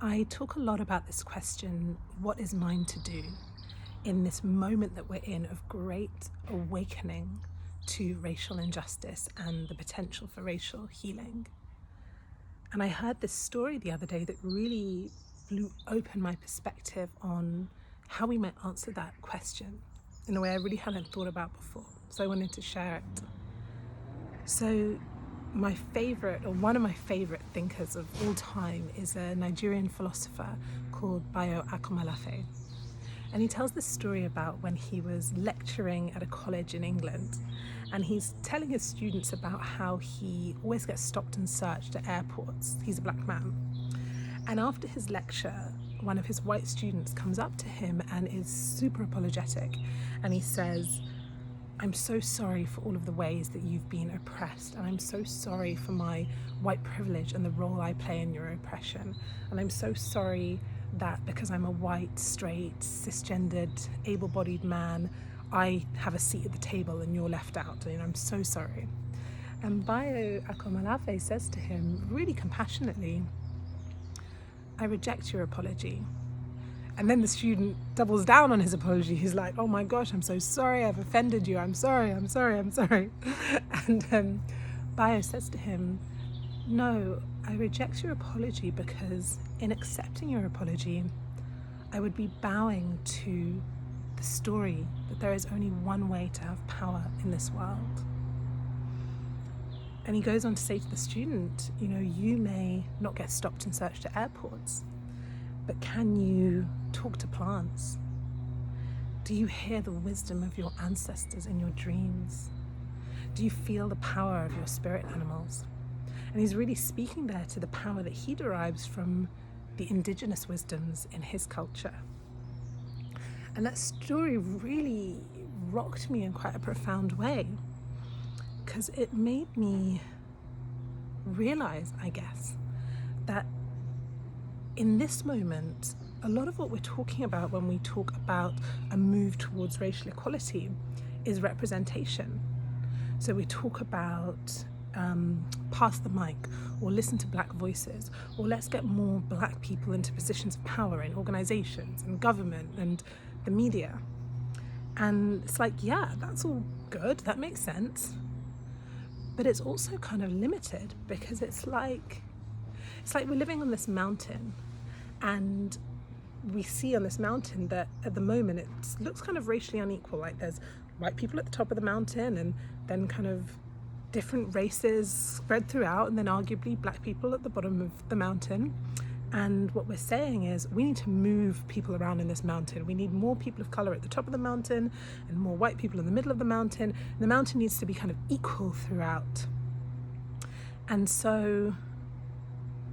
I talk a lot about this question, what is mine to do, in this moment that we're in of great awakening to racial injustice and the potential for racial healing. And I heard this story the other day that really blew open my perspective on how we might answer that question in a way I really hadn't thought about before. So I wanted to share it. So one of my favorite thinkers of all time is a Nigerian philosopher called Bayo Akomolafe. And he tells this story about when he was lecturing at a college in England, and he's telling his students about how he always gets stopped and searched at airports. He's a black man. And after his lecture, one of his white students comes up to him and is super apologetic, and he says, "I'm so sorry for all of the ways that you've been oppressed, and I'm so sorry for my white privilege and the role I play in your oppression. And I'm so sorry that because I'm a white, straight, cisgendered, able-bodied man, I have a seat at the table and you're left out, and I'm so sorry." And Bayo Akomolafe says to him, really compassionately, "I reject your apology." And then the student doubles down on his apology. He's like, "Oh my gosh, I'm so sorry, I've offended you. I'm sorry. And Bayo says to him, "No, I reject your apology because in accepting your apology, I would be bowing to the story that there is only one way to have power in this world." And he goes on to say to the student, you may not get stopped and searched at airports, but can you talk to plants? Do you hear the wisdom of your ancestors in your dreams? Do you feel the power of your spirit animals? And he's really speaking there to the power that he derives from the indigenous wisdoms in his culture. And that story really rocked me in quite a profound way, because it made me realize, I guess, that in this moment, a lot of what we're talking about when we talk about a move towards racial equality is representation. So we talk about pass the mic, or listen to black voices, or let's get more black people into positions of power in organizations and government and the media. And it's like, yeah, that's all good, that makes sense. But it's also kind of limited, because it's like we're living on this mountain, and we see on this mountain that at the moment it looks kind of racially unequal. Like there's white people at the top of the mountain, and then kind of different races spread throughout, and then arguably black people at the bottom of the mountain. And what we're saying is we need to move people around in this mountain. We need more people of color at the top of the mountain and more white people in the middle of the mountain. And the mountain needs to be kind of equal throughout. And so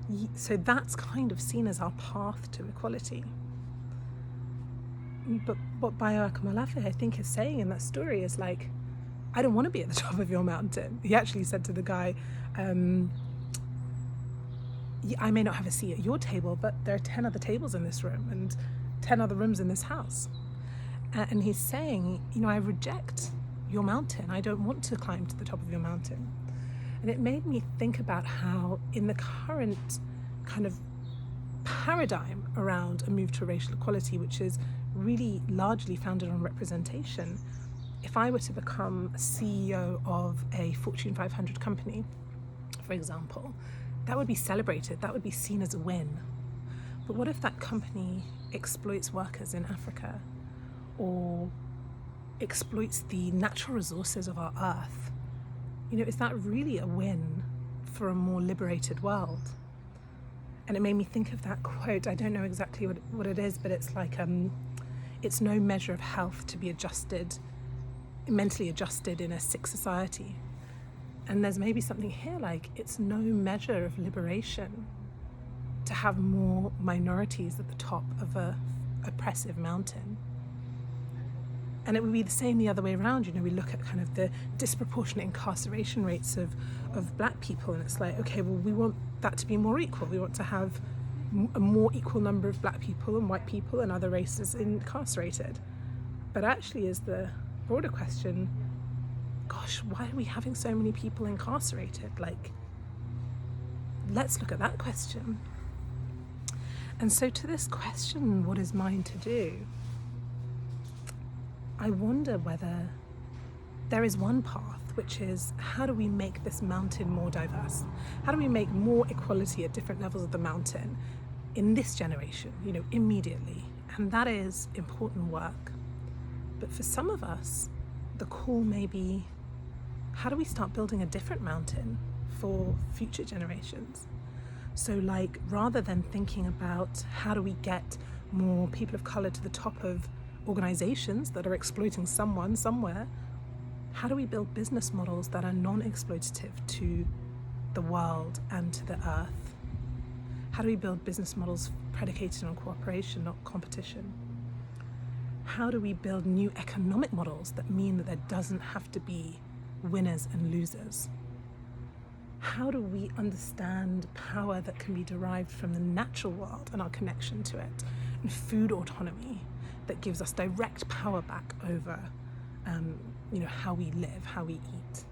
that's kind of seen as our path to equality. But what Bayo Akomolafe, I think, is saying in that story is like, I don't want to be at the top of your mountain. He actually said to the guy, I may not have a seat at your table, but there are 10 other tables in this room and 10 other rooms in this house. And he's saying, I reject your mountain. I don't want to climb to the top of your mountain. And it made me think about how in the current kind of paradigm around a move to racial equality, which is really largely founded on representation, if I were to become a CEO of a Fortune 500 company, for example, that would be celebrated, that would be seen as a win. But what if that company exploits workers in Africa, or exploits the natural resources of our earth? Is that really a win for a more liberated world? And it made me think of that quote. I don't know exactly what it is, but it's like, it's no measure of health to be mentally adjusted in a sick society. And there's maybe something here like, it's no measure of liberation to have more minorities at the top of a oppressive mountain. And it would be the same the other way around. We look at kind of the disproportionate incarceration rates of black people, and it's like, okay, well, we want that to be more equal. We want to have a more equal number of black people and white people and other races incarcerated. But actually, is the broader question, gosh, why are we having so many people incarcerated? Like, let's look at that question. And so to this question, what is mine to do? I wonder whether there is one path, which is how do we make this mountain more diverse? How do we make more equality at different levels of the mountain in this generation, immediately? And that is important work. But for some of us, the call may be, how do we start building a different mountain for future generations? So rather than thinking about how do we get more people of color to the top of organizations that are exploiting someone somewhere, how do we build business models that are non-exploitative to the world and to the earth? How do we build business models predicated on cooperation, not competition? How do we build new economic models that mean that there doesn't have to be winners and losers? How do we understand power that can be derived from the natural world and our connection to it, and food autonomy that gives us direct power back over how we live, how we eat?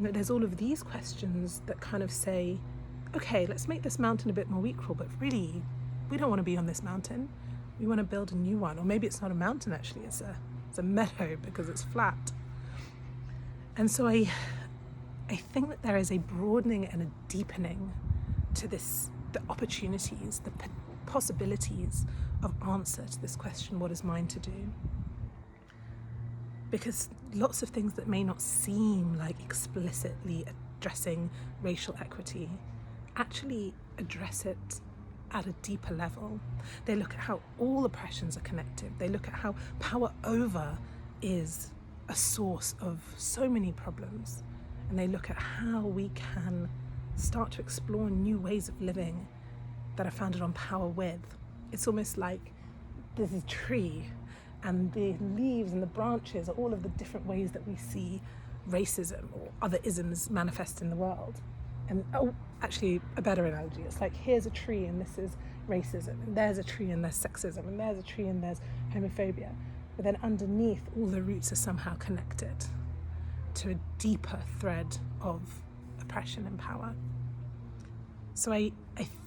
There's all of these questions that kind of say, okay, let's make this mountain a bit more equal, but really, we don't want to be on this mountain. We want to build a new one. Or maybe it's not a mountain, actually, it's a meadow because it's flat. And so I think that there is a broadening and a deepening to the opportunities, the possibilities of answer to this question, what is mine to do? Because lots of things that may not seem like explicitly addressing racial equity actually address it at a deeper level. They look at how all oppressions are connected. They look at how power over is a source of so many problems. And they look at how we can start to explore new ways of living that are founded on power with. It's almost like there's a tree, and the leaves and the branches are all of the different ways that we see racism or other isms manifest in the world. And actually a better analogy, it's like here's a tree and this is racism, and there's a tree and there's sexism, and there's a tree and there's homophobia. But then underneath, all the roots are somehow connected to a deeper thread of oppression and power. So I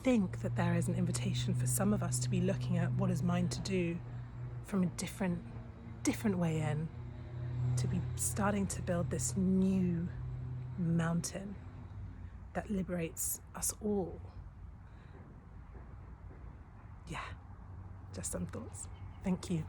think that there is an invitation for some of us to be looking at what is mine to do from a different way in, to be starting to build this new mountain that liberates us all. Yeah, just some thoughts. Thank you.